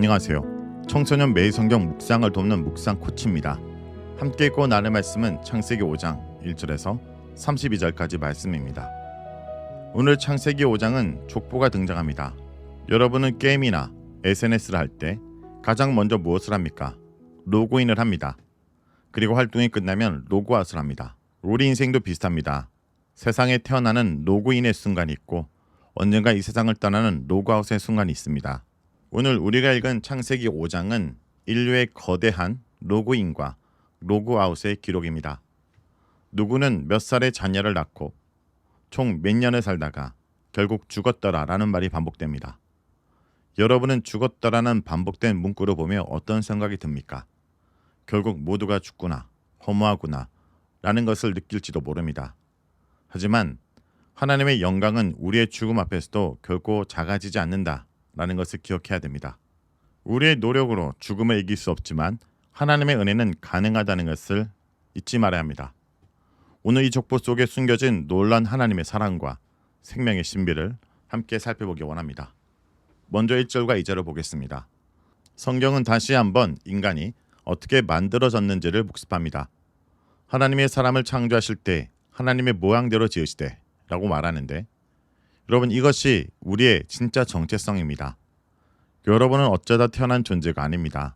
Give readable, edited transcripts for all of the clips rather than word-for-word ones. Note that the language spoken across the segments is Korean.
안녕하세요. 청소년 매일 성경 묵상을 돕는 묵상 코치입니다. 함께 읽고 나눌 말씀은 창세기 5장 1절에서 32절까지 말씀입니다. 오늘 창세기 5장은 족보가 등장합니다. 여러분은 게임이나 SNS를 할 때 가장 먼저 무엇을 합니까? 로그인을 합니다. 그리고 활동이 끝나면 로그아웃을 합니다. 우리 인생도 비슷합니다. 세상에 태어나는 로그인의 순간이 있고 언젠가 이 세상을 떠나는 로그아웃의 순간이 있습니다. 오늘 우리가 읽은 창세기 5장은 인류의 거대한 로그인과 로그아웃의 기록입니다. 누구는 몇 살의 자녀를 낳고 총 몇 년을 살다가 결국 죽었더라라는 말이 반복됩니다. 여러분은 죽었더라는 반복된 문구를 보며 어떤 생각이 듭니까? 결국 모두가 죽구나, 허무하구나 라는 것을 느낄지도 모릅니다. 하지만 하나님의 영광은 우리의 죽음 앞에서도 결코 작아지지 않는다 라는 것을 기억해야 됩니다. 우리의 노력으로 죽음을 이길 수 없지만 하나님의 은혜는 가능하다는 것을 잊지 말아야 합니다. 오늘 이 족보 속에 숨겨진 놀라운 하나님의 사랑과 생명의 신비를 함께 살펴보기 원합니다. 먼저 1절과 2절을 보겠습니다. 성경은 다시 한번 인간이 어떻게 만들어졌는지를 복습합니다. 하나님의 사람을 창조하실 때 하나님의 모양대로 지으시되 라고 말하는데, 여러분, 이것이 우리의 진짜 정체성입니다. 여러분은 어쩌다 태어난 존재가 아닙니다.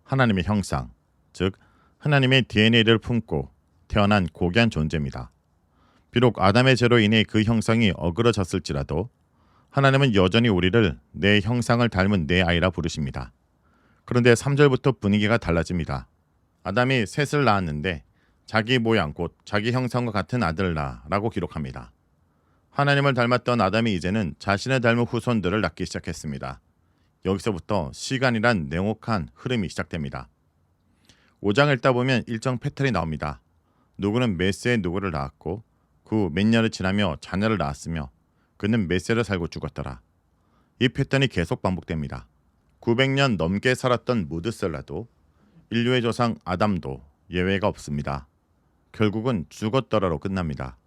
하나님의 형상, 즉 하나님의 DNA를 품고 태어난 고귀한 존재입니다. 비록 아담의 죄로 인해 그 형상이 어그러졌을지라도 하나님은 여전히 우리를 내 형상을 닮은 내 아이라 부르십니다. 그런데 3절부터 분위기가 달라집니다. 아담이 셋을 낳았는데 자기 모양 곧 자기 형상과 같은 아들을 낳아라고 기록합니다. 하나님을 닮았던 아담이 이제는 자신을 닮은 후손들을 낳기 시작했습니다. 여기서부터 시간이란 냉혹한 흐름이 시작됩니다. 5장을 읽다 보면 일정 패턴이 나옵니다. 누구는 몇 세에 누구를 낳았고 그 후 몇 년을 지나며 자녀를 낳았으며 그는 몇 세를 살고 죽었더라. 이 패턴이 계속 반복됩니다. 900년 넘게 살았던 무드셀라도 인류의 조상 아담도 예외가 없습니다. 결국은 죽었더라로 끝납니다.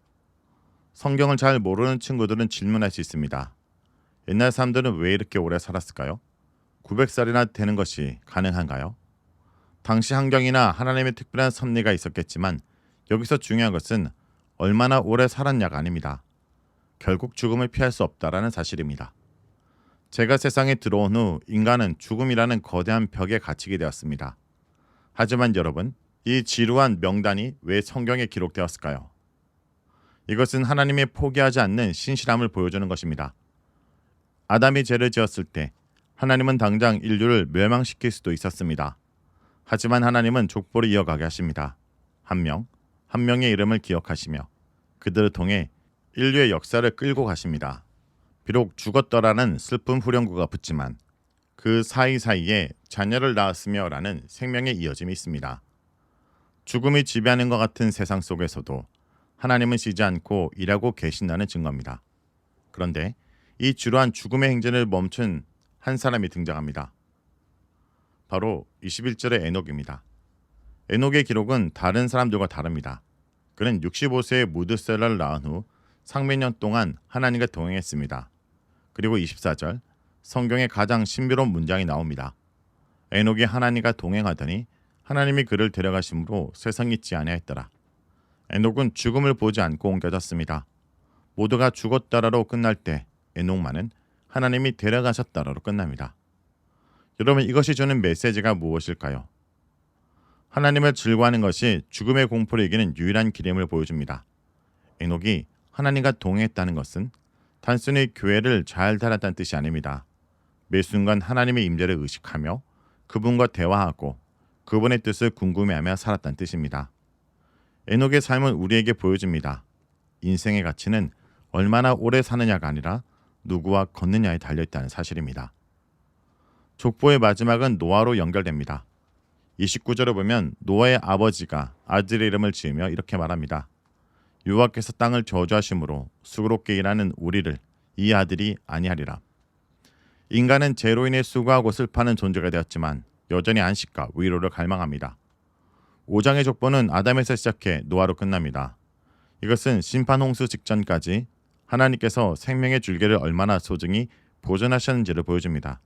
성경을 잘 모르는 친구들은 질문할 수 있습니다. 옛날 사람들은 왜 이렇게 오래 살았을까요? 900살이나 되는 것이 가능한가요? 당시 환경이나 하나님의 특별한 섭리가 있었겠지만 여기서 중요한 것은 얼마나 오래 살았냐가 아닙니다. 결국 죽음을 피할 수 없다라는 사실입니다. 제가 세상에 들어온 후 인간은 죽음이라는 거대한 벽에 갇히게 되었습니다. 하지만 여러분, 이 지루한 명단이 왜 성경에 기록되었을까요? 이것은 하나님의 포기하지 않는 신실함을 보여주는 것입니다. 아담이 죄를 지었을 때 하나님은 당장 인류를 멸망시킬 수도 있었습니다. 하지만 하나님은 족보를 이어가게 하십니다. 한 명의 이름을 기억하시며 그들을 통해 인류의 역사를 끌고 가십니다. 비록 죽었더라는 슬픈 후렴구가 붙지만 그 사이사이에 자녀를 낳았으며 라는 생명의 이어짐이 있습니다. 죽음이 지배하는 것 같은 세상 속에서도 하나님은 쉬지 않고 일하고 계신다는 증거입니다. 그런데 이 지루한 죽음의 행진을 멈춘 한 사람이 등장합니다. 바로 21절의 에녹입니다. 에녹의 기록은 다른 사람들과 다릅니다. 그는 65세의 무드셀라를 낳은 후 상몇 동안 하나님과 동행했습니다. 그리고 24절, 성경의 가장 신비로운 문장이 나옵니다. 에녹이 하나님과 동행하더니 하나님이 그를 데려가심으로 세상에 있지 아니하였더라. 에녹은 죽음을 보지 않고 옮겨졌습니다. 모두가 죽었다라로 끝날 때 에녹만은 하나님이 데려가셨다라로 끝납니다. 여러분, 이것이 주는 메시지가 무엇일까요? 하나님을 즐거워하는 것이 죽음의 공포를 이기는 유일한 길임을 보여줍니다. 에녹이 하나님과 동행했다는 것은 단순히 교회를 잘 다녔다는 뜻이 아닙니다. 매 순간 하나님의 임재를 의식하며 그분과 대화하고 그분의 뜻을 궁금해하며 살았다는 뜻입니다. 에녹의 삶은 우리에게 보여줍니다. 인생의 가치는 얼마나 오래 사느냐가 아니라 누구와 걷느냐에 달려있다는 사실입니다. 족보의 마지막은 노아로 연결됩니다. 29절을 보면 노아의 아버지가 아들의 이름을 지으며 이렇게 말합니다. 여호와께서 땅을 저주하심으로 수고롭게 일하는 우리를 이 아들이 아니하리라. 인간은 죄로 인해 수고하고 슬퍼하는 존재가 되었지만 여전히 안식과 위로를 갈망합니다. 5장의 족보는 아담에서 시작해 노아로 끝납니다. 이것은 심판 홍수 직전까지 하나님께서 생명의 줄기를 얼마나 소중히 보존하셨는지를 보여줍니다.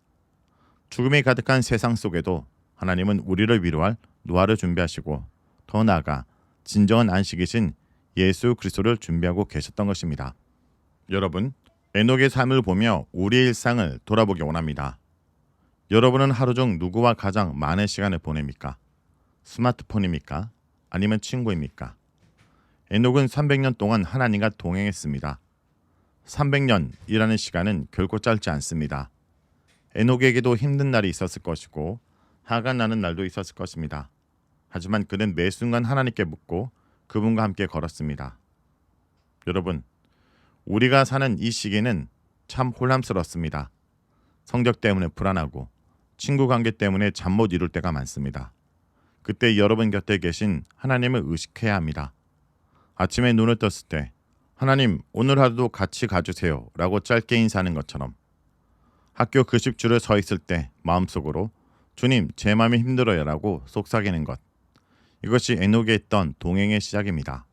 죽음이 가득한 세상 속에도 하나님은 우리를 위로할 노아를 준비하시고 더 나아가 진정한 안식이신 예수 그리스도를 준비하고 계셨던 것입니다. 여러분, 에녹의 삶을 보며 우리의 일상을 돌아보기 원합니다. 여러분은 하루 중 누구와 가장 많은 시간을 보냅니까? 스마트폰입니까? 아니면 친구입니까? 에녹은 300년 동안 하나님과 동행했습니다. 300년이라는 시간은 결코 짧지 않습니다. 에녹에게도 힘든 날이 있었을 것이고 화가 나는 날도 있었을 것입니다. 하지만 그는 매 순간 하나님께 묻고 그분과 함께 걸었습니다. 여러분, 우리가 사는 이 시기는 참 혼란스럽습니다. 성적 때문에 불안하고 친구 관계 때문에 잠 못 이룰 때가 많습니다. 그때 여러분 곁에 계신 하나님을 의식해야 합니다. 아침에 눈을 떴을 때 하나님 오늘 하루도 같이 가주세요 라고 짧게 인사하는 것처럼, 학교 급식줄에 서 있을 때 마음속으로 주님 제 마음이 힘들어요 라고 속삭이는 것, 이것이 에녹에 있던 동행의 시작입니다.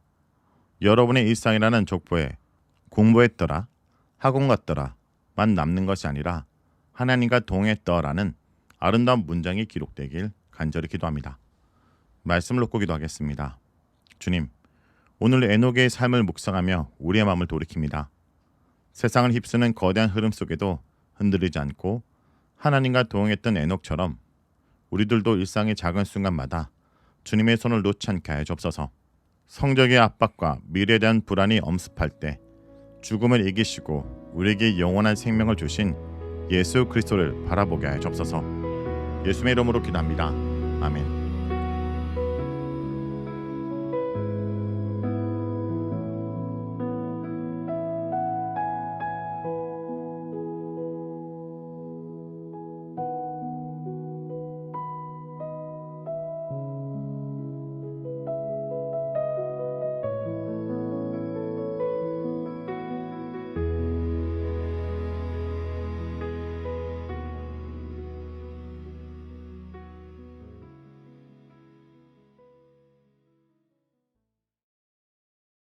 여러분의 일상이라는 족보에 공부했더라, 학원 갔더라 만 남는 것이 아니라 하나님과 동행했더라는 아름다운 문장이 기록되길 간절히 기도합니다. 말씀을 놓고 기도하겠습니다. 주님, 오늘 에녹의 삶을 묵상하며 우리의 마음을 돌이킵니다. 세상을 휩쓰는 거대한 흐름 속에도 흔들리지 않고 하나님과 동행했던 에녹처럼 우리들도 일상의 작은 순간마다 주님의 손을 놓지 않게 하여 주옵소서. 성적의 압박과 미래에 대한 불안이 엄습할 때 죽음을 이기시고 우리에게 영원한 생명을 주신 예수 그리스도를 바라보게 하여 주옵소서. 예수의 이름으로 기도합니다. 아멘.